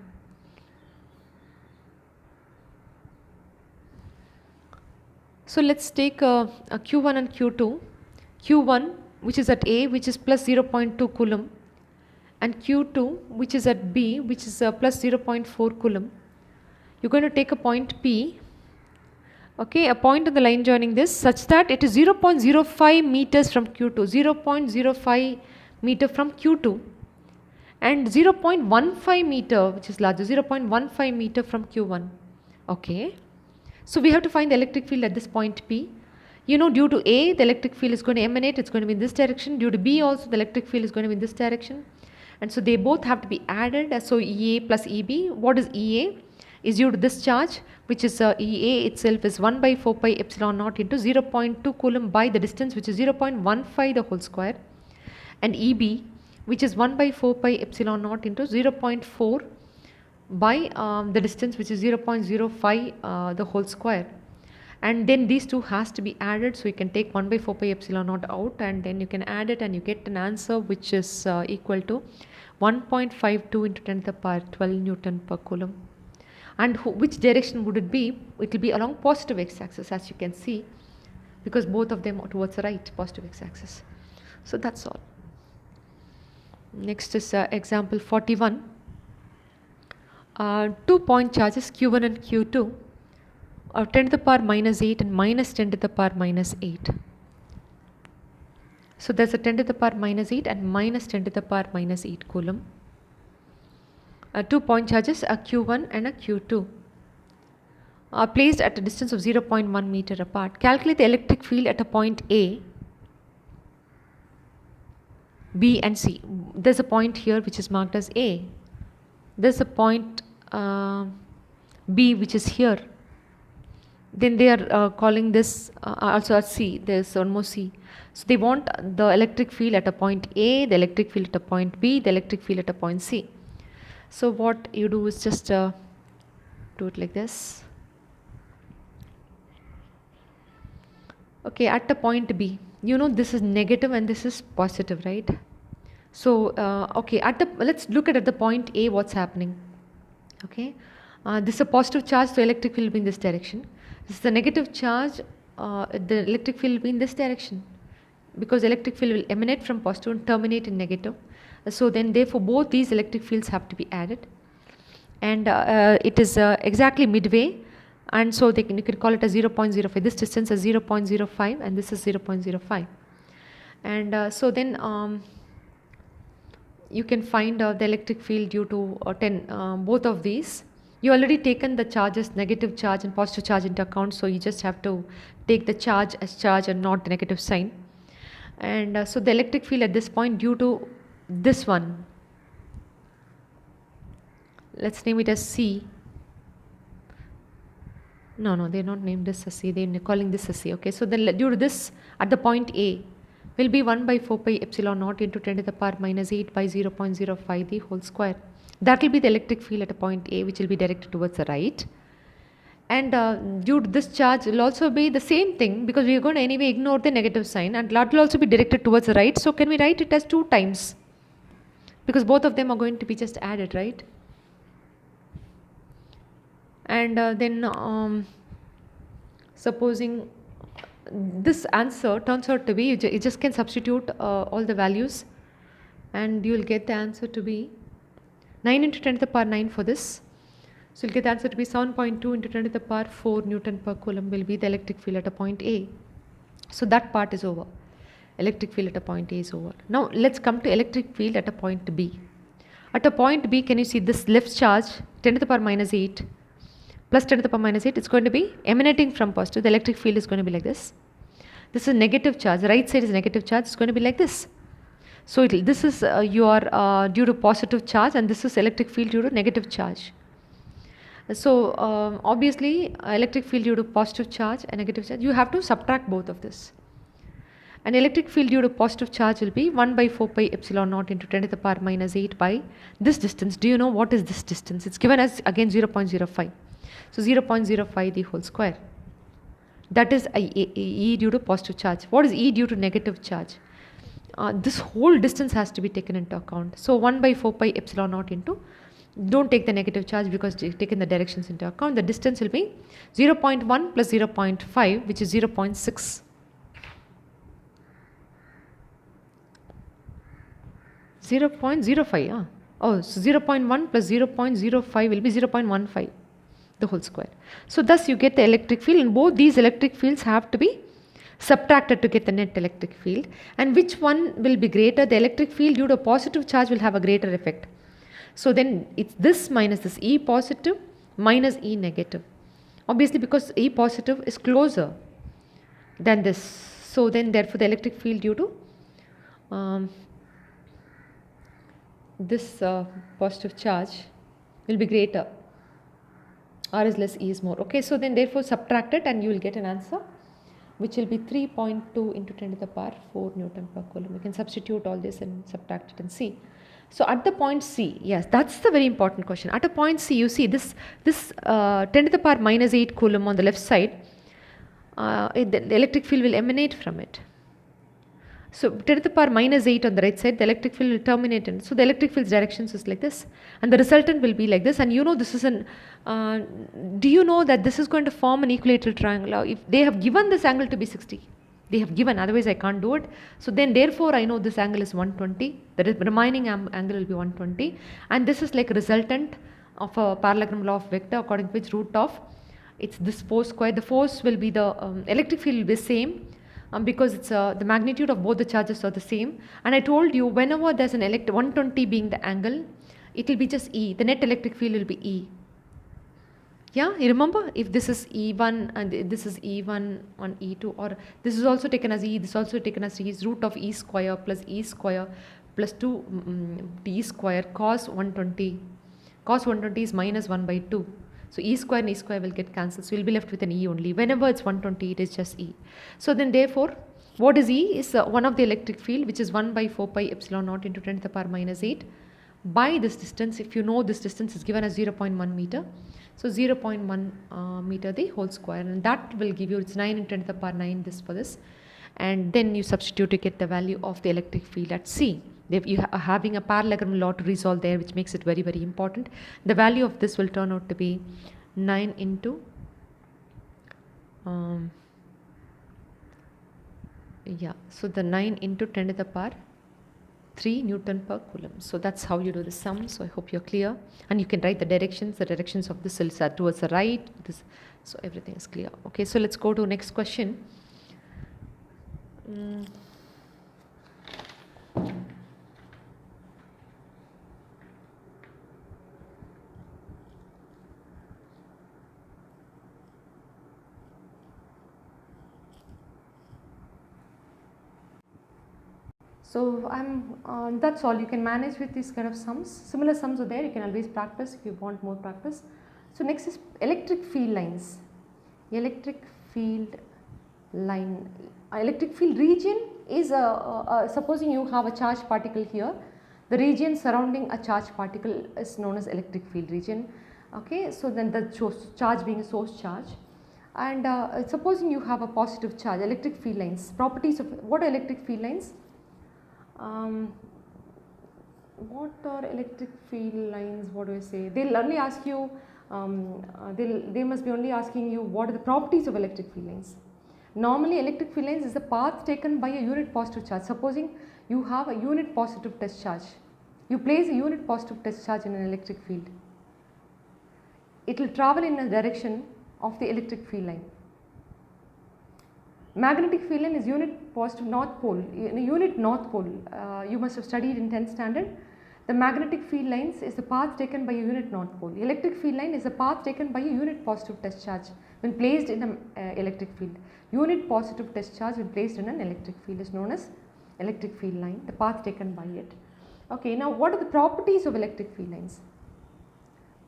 So let's take a Q1 and Q2. Q1, which is at A, which is plus 0.2 Coulomb, and Q2, which is at B, which is plus 0.4 Coulomb. You're going to take a point P, okay, a point on the line joining this such that it is 0.05 meters from Q2, 0.05 meter from Q2, and 0.15 meter, which is larger, 0.15 meter from Q1. Okay, so we have to find the electric field at this point P. Due to A, the electric field is going to emanate, it's going to be in this direction. Due to B also, the electric field is going to be in this direction. And so they both have to be added. So EA plus EB, what is EA? Is due to this charge, which is EA itself is 1 by 4 pi epsilon naught into 0.2 Coulomb by the distance, which is 0.15 the whole square. And EB, which is 1 by 4 pi epsilon naught into 0.4 by the distance, which is 0.05 the whole square. And then these two has to be added, so you can take 1 by 4 pi epsilon naught out, and then you can add it and you get an answer which is equal to 1.52 into 10 to the power 12 Newton per Coulomb. And which direction would it be? It will be along positive x-axis, as you can see, because both of them are towards the right, positive x-axis. So that's all. Next is example 41. 2 point charges Q1 and Q2 of 10 to the power minus 8 and minus 10 to the power minus 8. So there's a 10 to the power minus 8 and minus 10 to the power minus 8 Coulomb. 2 point charges, a Q1 and a Q2, are placed at a distance of 0.1 meter apart. Calculate the electric field at a point A, B and C. There's a point here which is marked as A. There's a point B which is here. Then they are calling this also as C. There's one more C. So they want the electric field at a point A, the electric field at a point B, the electric field at a point C. So what you do is just do it like this. Okay, at the point B, this is negative and this is positive, right? So okay, let's look at the point A, what's happening. Okay, this is a positive charge, so electric field will be in this direction. This is the negative charge, the electric field will be in this direction, because electric field will emanate from positive and terminate in negative. So then therefore both these electric fields have to be added, and it is exactly midway, and so you can call it as 0.05. This distance is 0.05 and this is 0.05, and so then you can find the electric field due to both of these. You already taken the charges, negative charge and positive charge, into account, so you just have to take the charge as charge and not the negative sign. And so the electric field at this point due to this one, let's name it as C. No, they're not named this as C, they're calling this as C. Okay, so then due to this, at the point A will be 1 by 4 pi epsilon naught into 10 to the power minus 8 by 0.05 the whole square. That will be the electric field at a point A, which will be directed towards the right. And due to this charge will also be the same thing, because we are going to anyway ignore the negative sign, and that will also be directed towards the right. So can we write it as 2 times? Because both of them are going to be just added, right? And then supposing this answer turns out to be, you just can substitute all the values and you will get the answer to be 9 into 10 to the power 9 for this. So you'll get the answer to be 7.2 into 10 to the power 4 Newton per Coulomb will be the electric field at a point A. So that part is over. Electric field at a point A is over. Now let's come to electric field at a point B. At a point B, can you see this left charge 10 to the power minus 8 plus 10 to the power minus 8, it's going to be emanating from positive. The electric field is going to be like this. This is negative charge. The right side is negative charge. It's going to be like this. So this is your due to positive charge, and this is electric field due to negative charge. So obviously electric field due to positive charge and negative charge, you have to subtract both of this. And electric field due to positive charge will be 1 by 4 pi epsilon naught into 10 to the power minus 8 by this distance. Do you know what is this distance? It's given as again 0.05. So 0.05 the whole square. That is E due to positive charge. What is E due to negative charge? This whole distance has to be taken into account. So 1 by 4 pi epsilon naught into, don't take the negative charge because you've taken the directions into account. The distance will be 0.1 plus 0.5, which is 0.6. 0.05. Oh, so 0.1 plus 0.05 will be 0.15. The whole square. So thus you get the electric field, and both these electric fields have to be subtracted to get the net electric field. And which one will be greater? The electric field due to positive charge will have a greater effect. So then it's this minus this, E positive minus E negative. Obviously because E positive is closer than this. So then therefore the electric field due to this positive charge will be greater. R is less, E is more. Okay, so then therefore subtract it and you will get an answer which will be 3.2 into 10 to the power 4 Newton per Coulomb. You can substitute all this and subtract it and see. So at the point C, yes, that's the very important question. At a point C, you see this 10 to the power minus 8 Coulomb on the left side, the electric field will emanate from it. So 10 to the power minus 8 on the right side, the electric field will terminate in. So the electric field's directions is like this, and the resultant will be like this. And you know this is an, do you know that this is going to form an equilateral triangle? If they have given this angle to be 60, they have given, otherwise I can't do it. So then therefore I know this angle is 120, the remaining angle will be 120. And this is like a resultant of a parallelogram law of vector, according to which root of, it's this force square. The force will be the, electric field will be same. Because it's the magnitude of both the charges are the same, and I told you whenever there's an 120 being the angle, it will be just E. The net electric field will be E. Yeah, you remember, if this is E1 and this is E1 on E2, or this is also taken as E, this is also taken as E, is root of E square plus E square plus 2 D square cos 120. Cos 120 is minus 1 by 2. So E square and E square will get cancelled. So you'll be left with an E only. Whenever it's 120, it is just E. So then therefore, what is E? Is one of the electric field, which is 1 by 4 pi epsilon naught into 10 to the power minus 8 by this distance. If you know this distance is given as 0.1 meter. So 0.1 meter the whole square, and that will give you, it's 9 into 10 to the power 9 this for this. And then you substitute to get the value of the electric field at C. You are having a parallelogram law to resolve there, which makes it very, very important. The value of this will turn out to be 9 into Yeah, so the 9 into 10 to the power 3 Newton per Coulomb. So that's how you do the sum. So I hope you're clear. And you can write the directions of the cells are towards the right. This, so everything is clear. Okay, so let's go to next question. So that's all. You can manage with these kind of sums. Similar sums are there. You can always practice if you want more practice. So next is electric field lines. Electric field line. Electric field region is supposing you have a charged particle here. The region surrounding a charged particle is known as electric field region. Okay, so then the charge being a source charge. And supposing you have a positive charge, electric field lines. Properties of what are electric field lines? What are electric field lines? What do I say? They'll only ask you, they must be only asking you what are the properties of electric field lines. Normally electric field lines is the path taken by a unit positive charge. Supposing you have a unit positive test charge. You place a unit positive test charge in an electric field. It will travel in a direction of the electric field line. Magnetic field line is unit positive north pole. In a unit north pole, you must have studied in 10th standard. The magnetic field lines is the path taken by a unit north pole. Electric field line is the path taken by a unit positive test charge when placed in an electric field. Unit positive test charge when placed in an electric field is known as electric field line, the path taken by it. Okay, now what are the properties of electric field lines?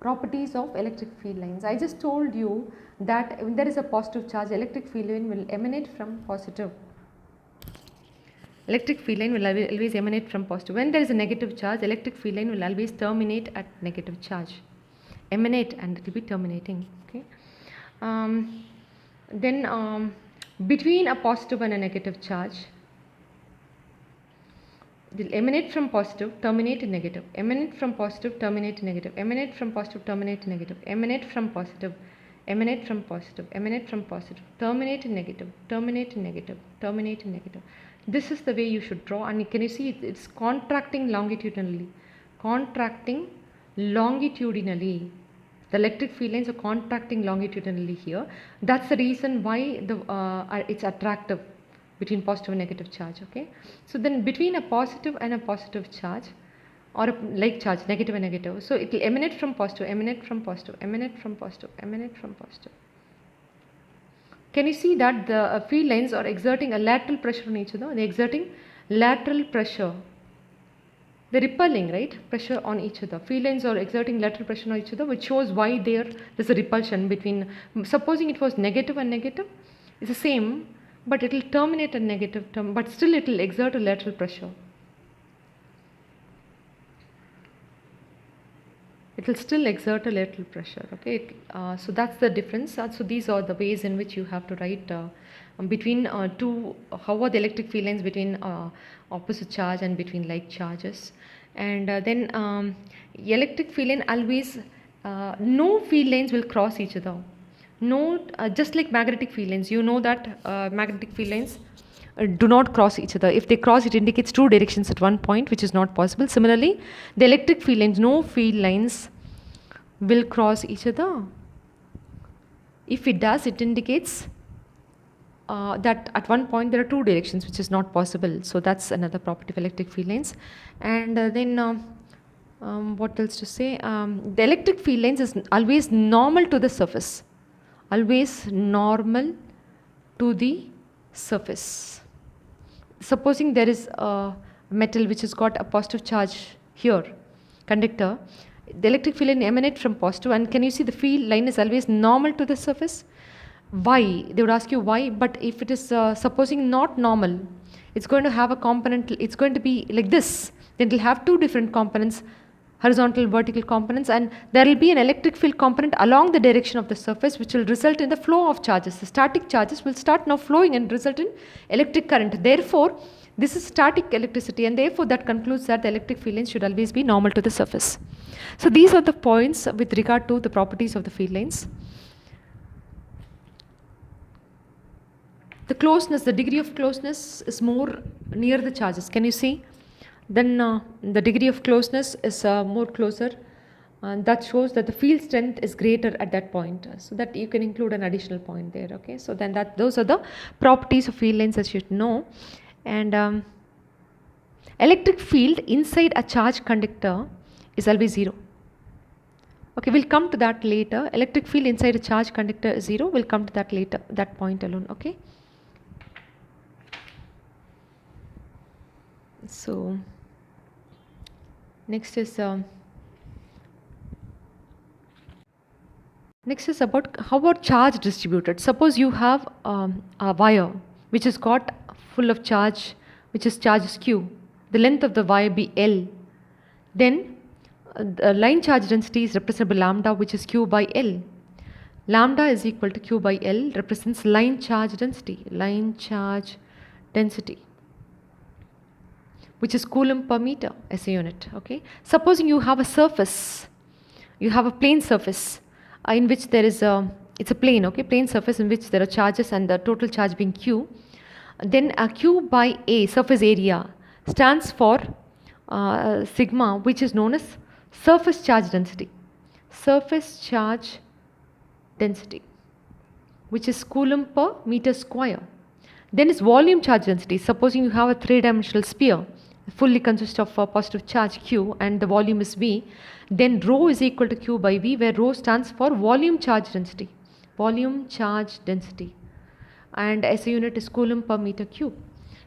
Properties of electric field lines. I just told you that when there is a positive charge, electric field line will emanate from positive. Electric field line will always emanate from positive. When there is a negative charge, electric field line will always terminate at negative charge. Emanate and it will be terminating. Okay. Then between a positive and a negative charge, it will emanate from positive, terminate in negative, emanate from positive, terminate in negative, emanate from positive, terminate in negative, emanate from positive, emanate from positive, emanate from positive, terminate in negative, terminate in negative, terminate in negative. This is the way you should draw, and can you see it's contracting longitudinally, contracting longitudinally. The electric field lines are contracting longitudinally here. That's the reason why it's attractive between positive and negative charge. Okay, so then between a positive and a positive charge, or a like charge, negative and negative, so it will emanate from positive, emanate from positive, emanate from positive, emanate from positive. Can you see that the field lines are exerting a lateral pressure on each other? They're exerting lateral pressure. They're repelling, right? Pressure on each other. Field lines are exerting lateral pressure on each other, which shows why there's a repulsion between. Supposing it was negative and negative, it's the same, but it will terminate at negative term, but still it will exert a lateral pressure. It will still exert a lateral pressure. Okay, so that's the difference. So these are the ways in which you have to write between two. How are the electric field lines between opposite charge and between like charges? And then electric field line always no field lines will cross each other. No, just like magnetic field lines, you know that magnetic field lines do not cross each other. If they cross, it indicates two directions at one point, which is not possible. Similarly, the electric field lines, no field lines will cross each other. If it does, it indicates that at one point there are two directions, which is not possible. So that's another property of electric field lines. And then what else to say? The electric field lines is always normal to the surface. Always normal to the surface. Supposing there is a metal which has got a positive charge here, conductor, the electric field line emanates from positive, and can you see the field line is always normal to the surface? Why? They would ask you why, but if it is supposing not normal, it's going to have a component, it's going to be like this, then it will have two different components, horizontal, vertical components, and there will be an electric field component along the direction of the surface, which will result in the flow of charges. The static charges will start now flowing and result in electric current. Therefore, this is static electricity, and therefore that concludes that the electric field lines should always be normal to the surface. So these are the points with regard to the properties of the field lines. The closeness, the degree of closeness is more near the charges. Can you see? Then the degree of closeness is more closer, and that shows that the field strength is greater at that point, so that you can include an additional point there. Okay, so then that those are the properties of field lines as you should know. And electric field inside a charge conductor is always 0. Okay, we'll come to that later. Electric field inside a charge conductor is 0. We'll come to that later, that point alone. Okay. So next is about how about charge distributed. Suppose you have a wire which has got full of charge, which is charges Q. The length of the wire be L. Then the line charge density is represented by lambda, which is Q by L. Lambda is equal to Q by L represents line charge density. Line charge density, which is coulomb per meter as a unit. Okay. Supposing you have a surface, you have a plane surface in which there is it's a plane, okay, plane surface in which there are charges and the total charge being Q. Then Q by A, surface area, stands for sigma, which is known as surface charge density. Surface charge density, which is coulomb per meter square. Then is volume charge density. Supposing you have a 3-dimensional sphere fully consists of a positive charge Q and the volume is V, then rho is equal to Q by V, where rho stands for volume charge density. Volume charge density, and SI unit is coulomb per meter cube.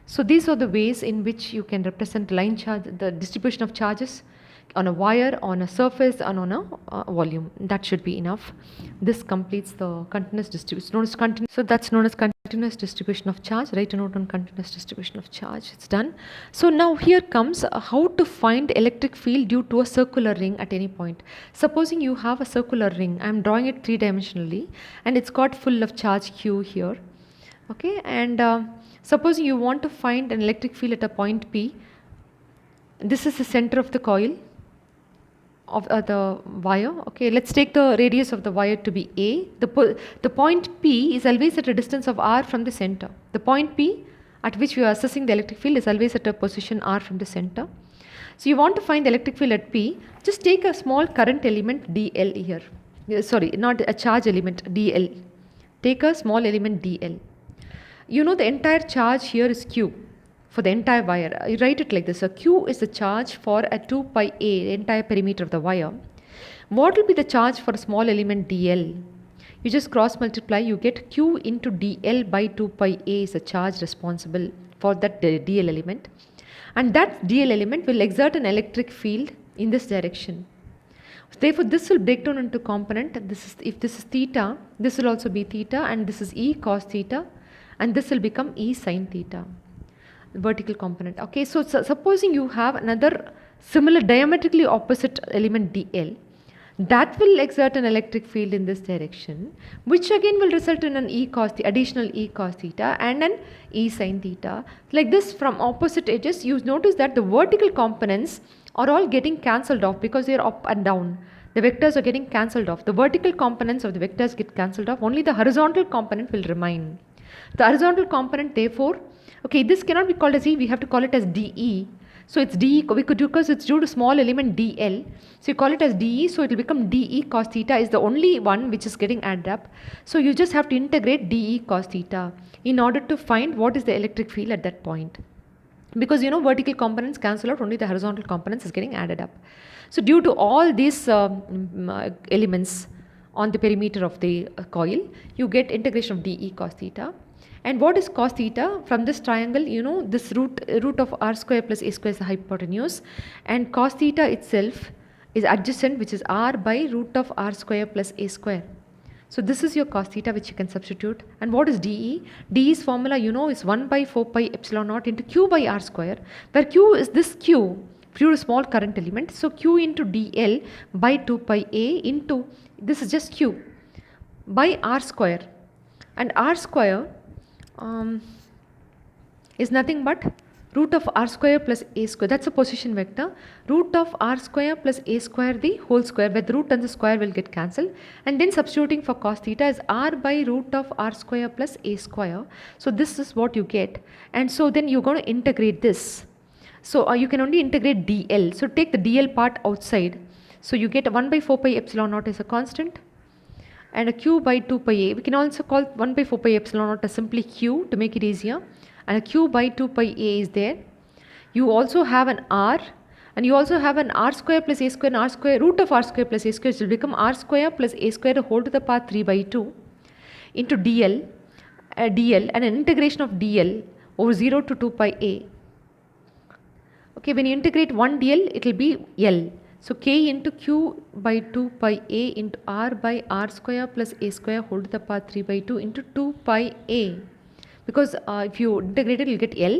So these are the ways in which you can represent line charge, the distribution of charges on a wire, on a surface, and on a volume. That should be enough. This completes the continuous distribution. Known as continuous. So that's known as continuous distribution of charge. Write a note on continuous distribution of charge. It's done. So now here comes how to find electric field due to a circular ring at any point. Supposing you have a circular ring. I'm drawing it 3-dimensionally, and it's got full of charge Q here. Okay, and supposing you want to find an electric field at a point P. This is the center of the coil of the wire. Okay, let's take the radius of the wire to be A. The point P is always at a distance of R from the center. The point P at which we are assessing the electric field is always at a position R from the center. So you want to find the electric field at P, just take a small current element dl here. Sorry, not a charge element, dl. Take a small element dl. You know the entire charge here is Q. For the entire wire, you write it like this. So Q is the charge for a 2 pi A, the entire perimeter of the wire. What will be the charge for a small element dl? You just cross multiply, you get Q into dl by 2 pi A is the charge responsible for that dl element. And that dl element will exert an electric field in this direction. Therefore, this will break down into component. If this is theta, this will also be theta, and this is E cos theta, and this will become E sin theta. Vertical component. Okay, so supposing you have another similar diametrically opposite element dl, that will exert an electric field in this direction, which again will result in an additional E cos theta and an E sin theta. Like this, from opposite edges, you notice that the vertical components are all getting cancelled off because they are up and down. The vectors are getting cancelled off. The vertical components of the vectors get cancelled off. Only the horizontal component will remain. The horizontal component, therefore, okay, this cannot be called as E, we have to call it as dE. So it's dE, because it's due to small element dl. So you call it as dE, so it will become dE cos theta is the only one which is getting added up. So you just have to integrate dE cos theta in order to find what is the electric field at that point. Because you know vertical components cancel out, only the horizontal components is getting added up. So due to all these elements on the perimeter of the coil, you get integration of dE cos theta. And what is cos theta? From this triangle, you know, this root of r square plus a square is the hypotenuse, and cos theta itself is adjacent, which is r by root of r square plus a square. So this is your cos theta, which you can substitute. And what is dE? dE's formula, you know, is 1 by 4 pi epsilon naught into q by r square, where q is this q, pure small current element. So q into dl by 2 pi a into, this is just q, by r square. And r square is nothing but root of r square plus a square, that's a position vector, root of r square plus a square the whole square, where the root and the square will get cancelled, and then substituting for cos theta is r by root of r square plus a square. So this is what you get, and so then you're going to integrate this. So you can only integrate dl, so take the dl part outside. So you get 1 by 4 pi epsilon naught as a constant, and a q by 2 pi a. We can also call 1 by 4 pi epsilon naught as simply q to make it easier, and a q by 2 pi a is there. You also have an r, and you also have an r square plus a square, and r square root of r square plus a square, which will become r square plus a square whole to the power 3 by 2 into dl, dl, and an integration of dl over 0 to 2 pi a. Okay, when you integrate 1 dl, it will be L. So k into q by 2 pi a into r by r square plus a square whole to the power 3 by 2 into 2 pi a. Because if you integrate it, you will get L.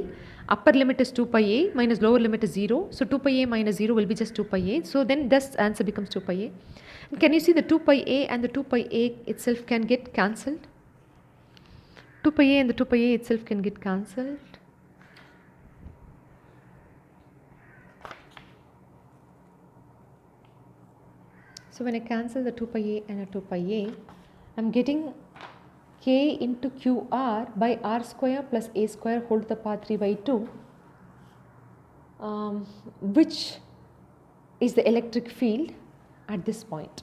Upper limit is 2 pi a minus lower limit is 0. So 2 pi a minus 0 will be just 2 pi a. So then this answer becomes 2 pi a. And can you see the 2 pi a and the 2 pi a itself can get cancelled? 2 pi a and the 2 pi a itself can get cancelled. So when I cancel the 2 pi a and a 2 pi a, I am getting k into qr by r square plus a square whole to the power 3 by 2, which is the electric field at this point,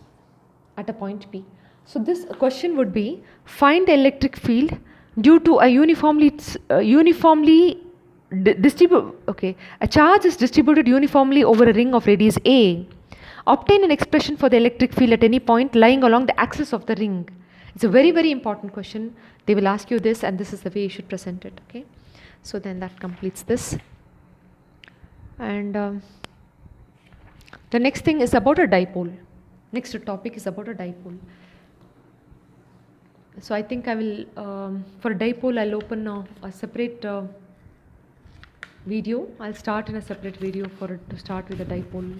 at a point P. So this question would be, find the electric field due to a a charge is distributed uniformly over a ring of radius a. Obtain an expression for the electric field at any point lying along the axis of the ring. It's a very, very important question. They will ask you this, and this is the way you should present it. Okay, so then that completes this. And the next thing is about a dipole. Next topic is about a dipole. So I think I will, for a dipole, I'll open a separate video. I'll start in a separate video for it to start with a dipole.